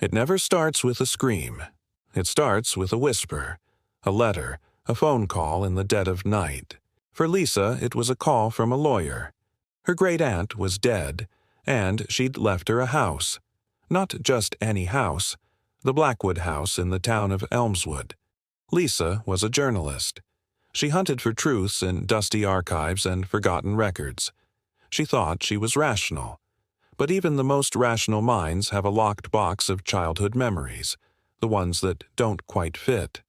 It never starts with a scream. It starts with a whisper, a letter, a phone call in the dead of night. For Lisa, it was a call from a lawyer. Her great-aunt was dead, and she'd left her a house. Not just any house, the Blackwood House in the town of Elmswood. Lisa was a journalist. She hunted for truths in dusty archives and forgotten records. She thought she was rational. But even the most rational minds have a locked box of childhood memories, the ones that don't quite fit.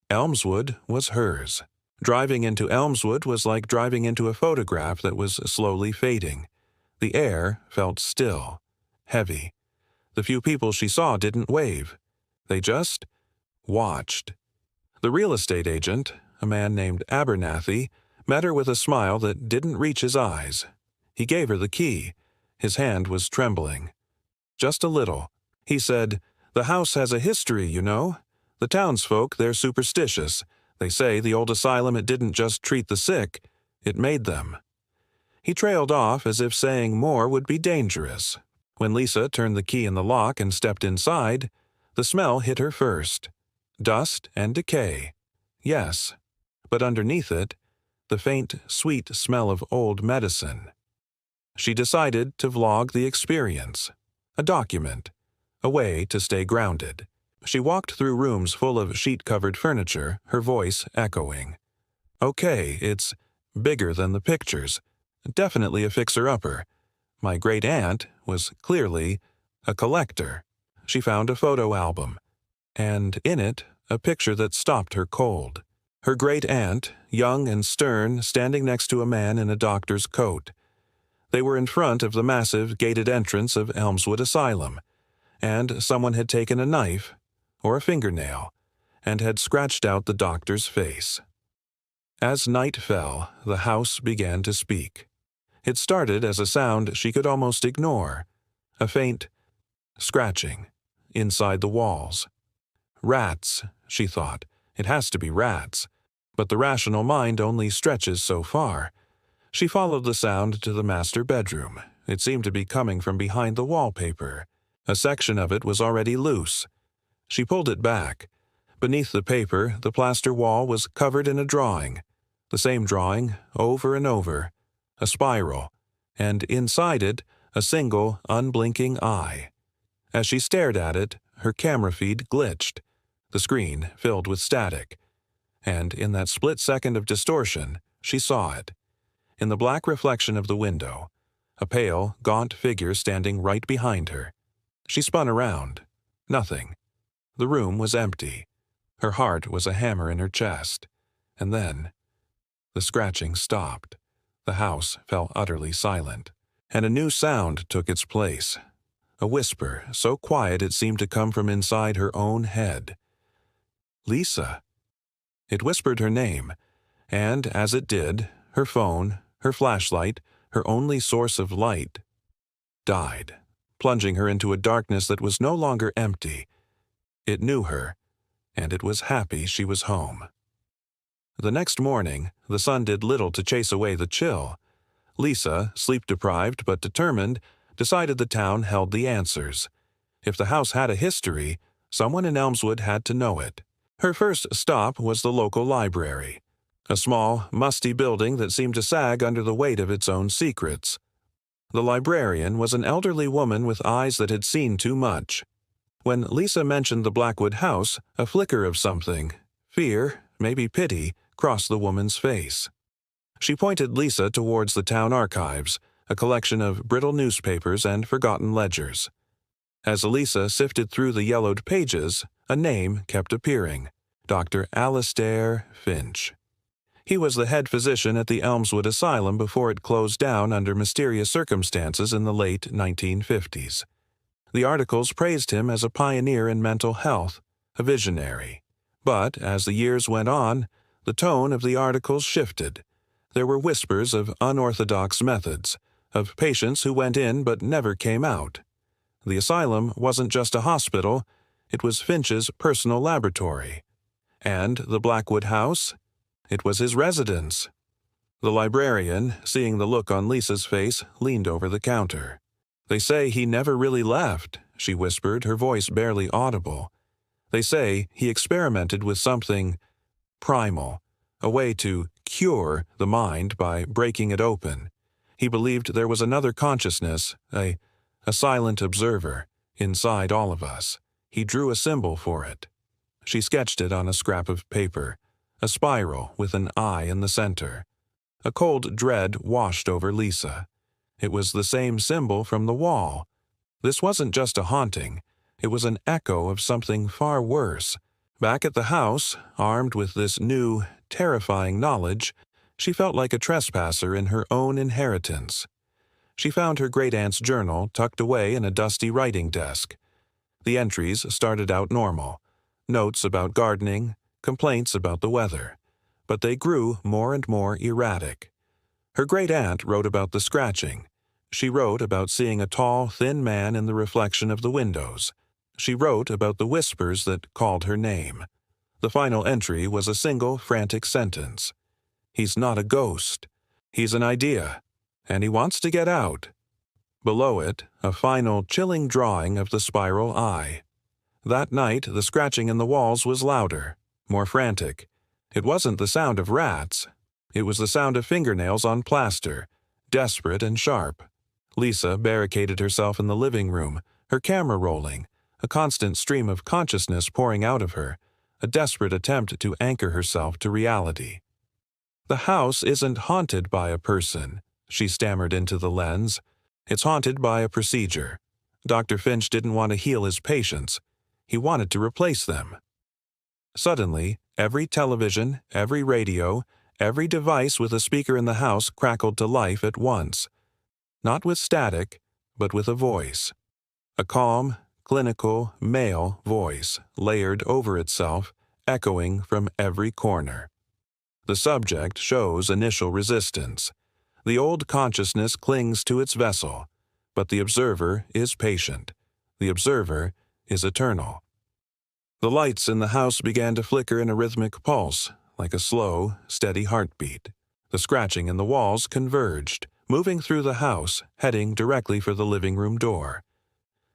Elmswood was hers. Driving into Elmswood was like driving into a photograph that was slowly fading. The air felt still, heavy. The few people she saw didn't wave. They just watched. The real estate agent, a man named Abernathy, met her with a smile that didn't reach his eyes. He gave her the key. His hand was trembling. Just a little. He said, "The house has a history, you know. The townsfolk, they're superstitious. They say the old asylum, it didn't just treat the sick, it made them." He trailed off as if saying more would be dangerous. When Lisa turned the key in the lock and stepped inside, the smell hit her first. Dust and decay. Yes, but underneath it, the faint, sweet smell of old medicine. She decided to vlog the experience. A document. A way to stay grounded. She walked through rooms full of sheet-covered furniture, her voice echoing. Okay, it's bigger than the pictures. Definitely a fixer-upper. My great-aunt was clearly a collector. She found a photo album, and in it, a picture that stopped her cold. Her great-aunt, young and stern, standing next to a man in a doctor's coat. They were in front of the massive gated entrance of Elmswood Asylum, and someone had taken a knife, or a fingernail, and had scratched out the doctor's face. As night fell, the house began to speak. It started as a sound she could almost ignore, a faint scratching inside the walls. Rats, she thought. It has to be rats. But the rational mind only stretches so far. She followed the sound to the master bedroom. It seemed to be coming from behind the wallpaper. A section of it was already loose. She pulled it back. Beneath the paper, the plaster wall was covered in a drawing. The same drawing, over and over. A spiral. And inside it, a single, unblinking eye. As she stared at it, her camera feed glitched. The screen filled with static. And in that split second of distortion, she saw it. In the black reflection of the window, a pale, gaunt figure standing right behind her. She spun around. Nothing. The room was empty. Her heart was a hammer in her chest. And then, the scratching stopped. The house fell utterly silent. And a new sound took its place. A whisper, so quiet it seemed to come from inside her own head. Lisa. It whispered her name, and as it did, her phone, her flashlight, her only source of light, died, plunging her into a darkness that was no longer empty. It knew her, and it was happy she was home. The next morning, the sun did little to chase away the chill. Lisa, sleep-deprived but determined, decided the town held the answers. If the house had a history, someone in Elmswood had to know it. Her first stop was the local library, a small, musty building that seemed to sag under the weight of its own secrets. The librarian was an elderly woman with eyes that had seen too much. When Lisa mentioned the Blackwood House, a flicker of something, fear, maybe pity, crossed the woman's face. She pointed Lisa towards the town archives, a collection of brittle newspapers and forgotten ledgers. As Lisa sifted through the yellowed pages, a name kept appearing, Dr. Alistair Finch. He was the head physician at the Elmswood Asylum before it closed down under mysterious circumstances in the late 1950s. The articles praised him as a pioneer in mental health, a visionary. But as the years went on, the tone of the articles shifted. There were whispers of unorthodox methods, of patients who went in but never came out. The asylum wasn't just a hospital, it was Finch's personal laboratory. And the Blackwood House? It was his residence. The librarian, seeing the look on Lisa's face, leaned over the counter. "They say he never really left," she whispered, her voice barely audible. They say he experimented with something primal, a way to cure the mind by breaking it open. He believed there was another consciousness, a silent observer, inside all of us. He drew a symbol for it. She sketched it on a scrap of paper, a spiral with an eye in the center. A cold dread washed over Lisa. It was the same symbol from the wall. This wasn't just a haunting. It was an echo of something far worse. Back at the house, armed with this new, terrifying knowledge, she felt like a trespasser in her own inheritance. She found her great-aunt's journal tucked away in a dusty writing desk. The entries started out normal. Notes about gardening, complaints about the weather. But they grew more and more erratic. Her great-aunt wrote about the scratching. She wrote about seeing a tall, thin man in the reflection of the windows. She wrote about the whispers that called her name. The final entry was a single, frantic sentence. "He's not a ghost. He's an idea. And he wants to get out." Below it, a final, chilling drawing of the spiral eye. That night, the scratching in the walls was louder, more frantic. It wasn't the sound of rats. It was the sound of fingernails on plaster, desperate and sharp. Lisa barricaded herself in the living room, her camera rolling, a constant stream of consciousness pouring out of her, a desperate attempt to anchor herself to reality. "The house isn't haunted by a person," she stammered into the lens. "It's haunted by a procedure. Dr. Finch didn't want to heal his patients. He wanted to replace them." Suddenly, every television, every radio, every device with a speaker in the house crackled to life at once. Not with static, but with a voice. A calm, clinical, male voice, layered over itself, echoing from every corner. The subject shows initial resistance. The old consciousness clings to its vessel, but the observer is patient. The observer is eternal. The lights in the house began to flicker in a rhythmic pulse, like a slow, steady heartbeat. The scratching in the walls converged, moving through the house, heading directly for the living room door.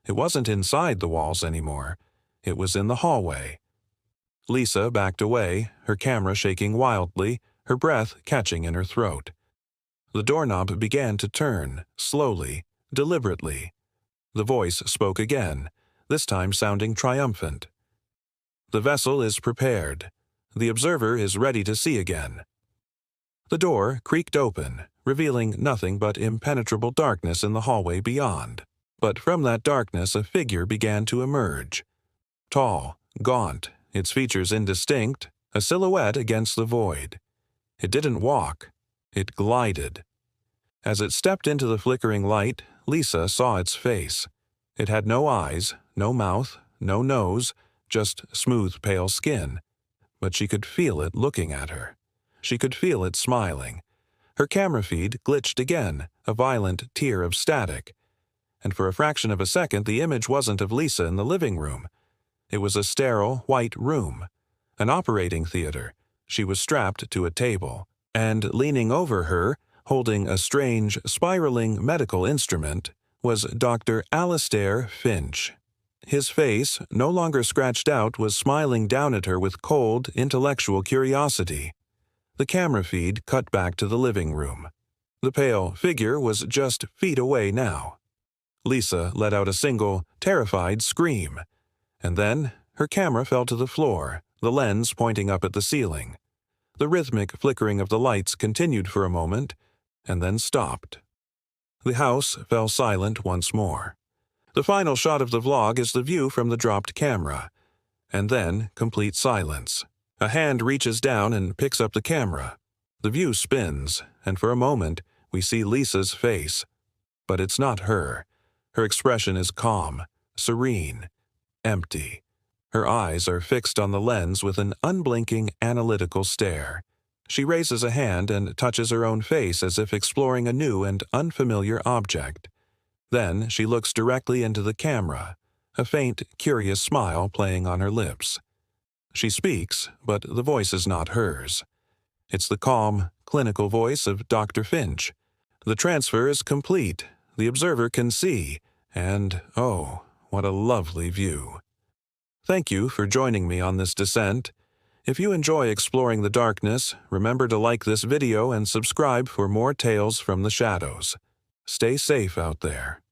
It wasn't inside the walls anymore. It was in the hallway. Lisa backed away, her camera shaking wildly, her breath catching in her throat. The doorknob began to turn, slowly, deliberately. The voice spoke again, this time sounding triumphant. "The vessel is prepared. The observer is ready to see again." The door creaked open, revealing nothing but impenetrable darkness in the hallway beyond. But from that darkness a figure began to emerge. Tall, gaunt, its features indistinct, a silhouette against the void. It didn't walk. It glided. As it stepped into the flickering light, Lisa saw its face. It had no eyes, no mouth, no nose, just smooth, pale skin. But she could feel it looking at her. She could feel it smiling. Her camera feed glitched again, a violent tear of static. And for a fraction of a second the image wasn't of Lisa in the living room. It was a sterile, white room. An operating theater. She was strapped to a table. And leaning over her, holding a strange, spiraling medical instrument, was Dr. Alistair Finch. His face, no longer scratched out, was smiling down at her with cold, intellectual curiosity. The camera feed cut back to the living room. The pale figure was just feet away now. Lisa let out a single, terrified scream. And then her camera fell to the floor, the lens pointing up at the ceiling. The rhythmic flickering of the lights continued for a moment, and then stopped. The house fell silent once more. The final shot of the vlog is the view from the dropped camera. And then complete silence. A hand reaches down and picks up the camera. The view spins, and for a moment we see Lisa's face. But it's not her. Her expression is calm, serene, empty. Her eyes are fixed on the lens with an unblinking, analytical stare. She raises a hand and touches her own face as if exploring a new and unfamiliar object. Then she looks directly into the camera, a faint, curious smile playing on her lips. She speaks, but the voice is not hers. It's the calm, clinical voice of Dr. Finch. The transfer is complete. The observer can see. And, oh, What a lovely view. Thank you for joining me on this descent. If you enjoy exploring the darkness, remember to like this video and subscribe for more tales from the shadows. Stay safe out there.